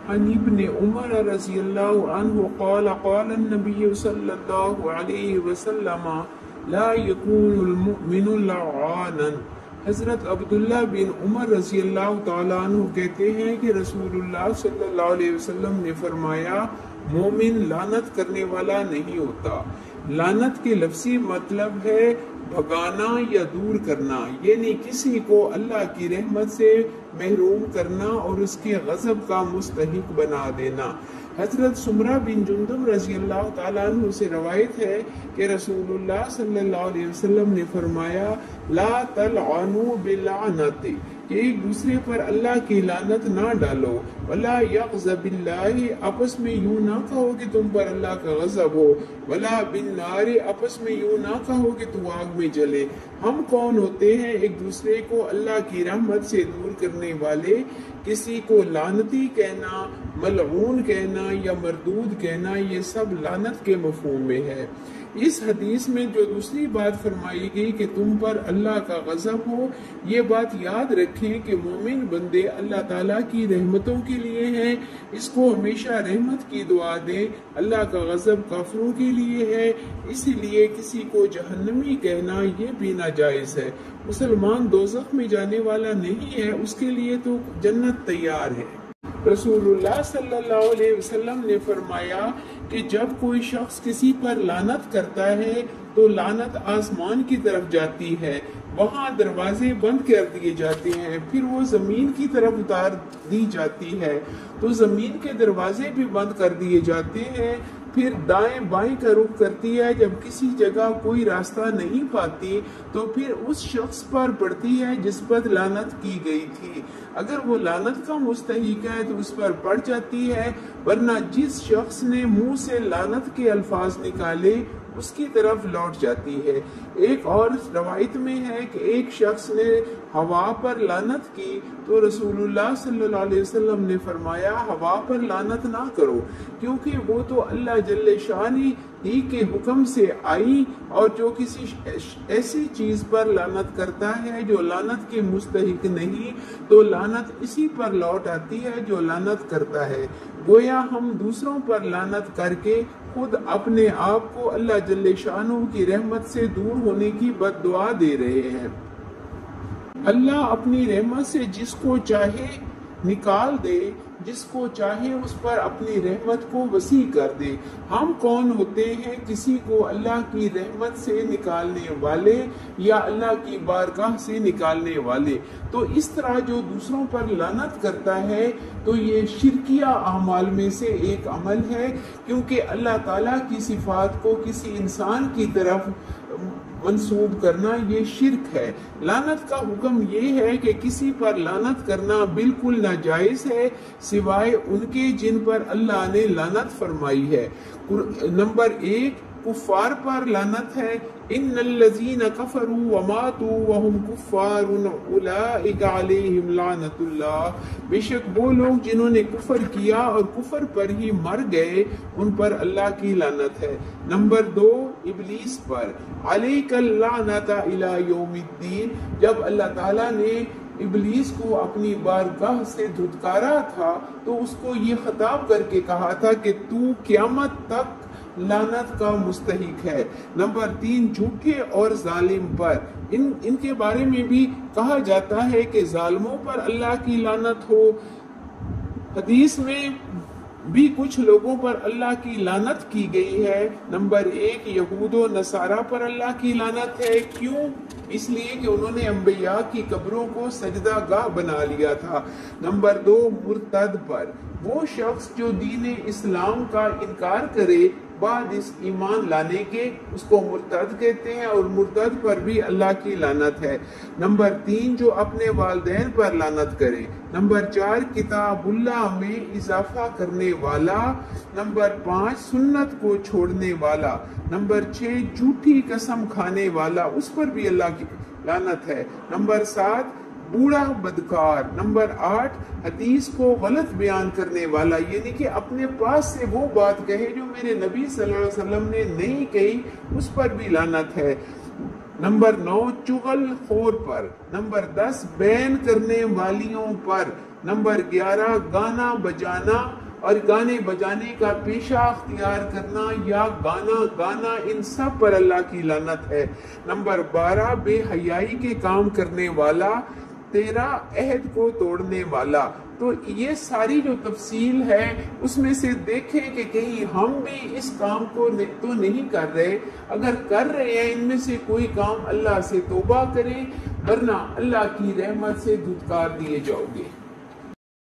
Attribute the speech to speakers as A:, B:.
A: عن ابن عمر رضی اللہ عنہ قال قال النبی صلی اللہ علیہ وسلم لا يكون المؤمن لعانا۔ حضرت عبداللہ بن عمر رضی اللہ تعالیٰ عنہ کہتے ہیں کہ رسول اللہ صلی اللہ علیہ وسلم نے فرمایا مومن لعنت کرنے والا نہیں ہوتا۔ لعنت کے لفظی مطلب ہے بھگانا یا دور کرنا، یعنی کسی کو اللہ کی رحمت سے محروم کرنا اور اس کے غضب کا مستحق بنا دینا۔ حضرت سمرہ بن جندب رضی اللہ تعالیٰ عنہ سے روایت ہے کہ رسول اللہ صلی اللہ علیہ وسلم نے فرمایا لا تلعنوا باللعنت، کہ ایک دوسرے پر اللہ کی لعنت نہ ڈالو، ولا یغضب اللہ، آپس میں یوں نہ کہو کہ تم پر اللہ کا غضب ہو، ولا بالنار، آپس میں یوں نہ کہو کہ تو آگ میں جلے۔ ہم کون ہوتے ہیں ایک دوسرے کو اللہ کی رحمت سے دور کرنے والے؟ کسی کو لعنتی کہنا، ملعون کہنا یا مردود کہنا، یہ سب لعنت کے مفہوم میں ہے۔ اس حدیث میں جو دوسری بات فرمائی گئی کہ تم پر اللہ کا غضب ہو، یہ بات یاد رکھیں کہ مومن بندے اللہ تعالیٰ کی رحمتوں کے لیے ہیں، اس کو ہمیشہ رحمت کی دعا دیں۔ اللہ کا غضب کافروں کے لیے ہے، اسی لیے کسی کو جہنمی کہنا یہ بھی ناجائز ہے۔ مسلمان دوزخ میں جانے والا نہیں ہے، اس کے لیے تو جنت تیار ہے۔ رسول اللہ صلی اللہ علیہ وسلم نے فرمایا کہ جب کوئی شخص کسی پر لعنت کرتا ہے تو لعنت آسمان کی طرف جاتی ہے، وہاں دروازے بند کر دیے جاتے ہیں، پھر وہ زمین کی طرف اتار دی جاتی ہے تو زمین کے دروازے بھی بند کر دیے جاتے ہیں، پھر دائیں بائیں کا رخ کرتی ہے، جب کسی جگہ کوئی راستہ نہیں پاتی تو پھر اس شخص پر پڑتی ہے جس پر لعنت کی گئی تھی۔ اگر وہ لعنت کا مستحق ہے تو اس پر پڑ جاتی ہے، ورنہ جس شخص نے منہ سے لعنت کے الفاظ نکالے اس کی طرف لوٹ جاتی ہے۔ ایک اور روایت میں ہے کہ ایک شخص نے ہوا پر لعنت کی تو رسول اللہ صلی اللہ علیہ وسلم نے فرمایا ہوا پر لعنت نہ کرو، کیونکہ وہ تو اللہ جل شانہ ہی کے حکم سے آئی، اور جو کسی ایسی چیز پر لعنت کرتا ہے جو لعنت کے مستحق نہیں تو لعنت اسی پر لوٹ آتی ہے جو لعنت کرتا ہے۔ گویا ہم دوسروں پر لعنت کر کے خود اپنے آپ کو اللہ جل شانہ کی رحمت سے دور ہونے کی بد دعا دے رہے ہیں۔ اللہ اپنی رحمت سے جس کو چاہے نکال دے، جس کو چاہے اس پر اپنی رحمت کو وسیع کر دے۔ ہم کون ہوتے ہیں کسی کو اللہ کی رحمت سے نکالنے والے یا اللہ کی بارگاہ سے نکالنے والے؟ تو اس طرح جو دوسروں پر لعنت کرتا ہے تو یہ شرکیہ اعمال میں سے ایک عمل ہے، کیونکہ اللہ تعالیٰ کی صفات کو کسی انسان کی طرف منسوب کرنا یہ شرک ہے۔ لعنت کا حکم یہ ہے کہ کسی پر لعنت کرنا بالکل ناجائز ہے سوائے ان کے جن پر اللہ نے لعنت فرمائی ہے۔ نمبر 1 کفار پر لعنت ہے، ان الذین کفروا وماتوا وهم کفار اولئک علیہم لعنت اللہ، بے شک وہ لوگ جنہوں نے کفر کیا اور کفر پر ہی مر گئے ان پر اللہ کی لعنت ہے۔ نمبر 2 ابلیس پر، علیک اللعنۃ الی یوم الدین، جب اللہ تعالیٰ نے ابلیس کو اپنی بارگاہ سے دھتکارا تھا تو اس کو یہ خطاب کر کے کہا تھا کہ تو قیامت تک لعنت کا مستحق ہے۔ نمبر 3 جھوٹے اور ظالم پر، ان کے بارے میں بھی کہا جاتا ہے کہ ظالموں پر اللہ کی لعنت ہو۔ حدیث میں بھی کچھ لوگوں پر اللہ کی لعنت کی گئی ہے۔ نمبر 1 یہود و نصارہ پر اللہ کی لعنت ہے، کیوں؟ اس لیے کہ انہوں نے انبیاء کی قبروں کو سجدہ گاہ بنا لیا تھا۔ نمبر 2 مرتد پر، وہ شخص جو دین اسلام کا انکار کرے بعد اس ایمان لانے کے، اس کو مرتد کہتے ہیں، اور مرتد پر بھی اللہ کی لعنت ہے۔ نمبر 3 جو اپنے والدین پر لعنت کرے۔ نمبر 4 کتاب اللہ میں اضافہ کرنے والا۔ نمبر 5 سنت کو چھوڑنے والا۔ نمبر 6 جھوٹی قسم کھانے والا، اس پر بھی اللہ کی لعنت ہے۔ نمبر 7 بوڑھا بدکار۔ نمبر 8 حدیث کو غلط بیان کرنے والا، یعنی کہ اپنے پاس سے وہ بات کہے جو میرے نبی صلی اللہ علیہ وسلم نے نہیں کہی، اس پر بھی لعنت ہے۔ نمبر 9 چغل خور پر۔ نمبر 10 بین کرنے والیوں پر۔ نمبر 11 گانا بجانا اور گانے بجانے کا پیشہ اختیار کرنا یا گانا گانا، ان سب پر اللہ کی لعنت ہے۔ نمبر 12 بے حیائی کے کام کرنے والا، 13 عہد کو توڑنے والا۔ تو یہ ساری جو تفصیل ہے اس میں سے دیکھیں کہ کہیں ہم بھی اس کام کو تو نہیں کر رہے، اگر کر رہے ہیں ان میں سے کوئی کام اللہ سے توبہ کریں، ورنہ اللہ کی رحمت سے دھتکار دیے جاؤ گے۔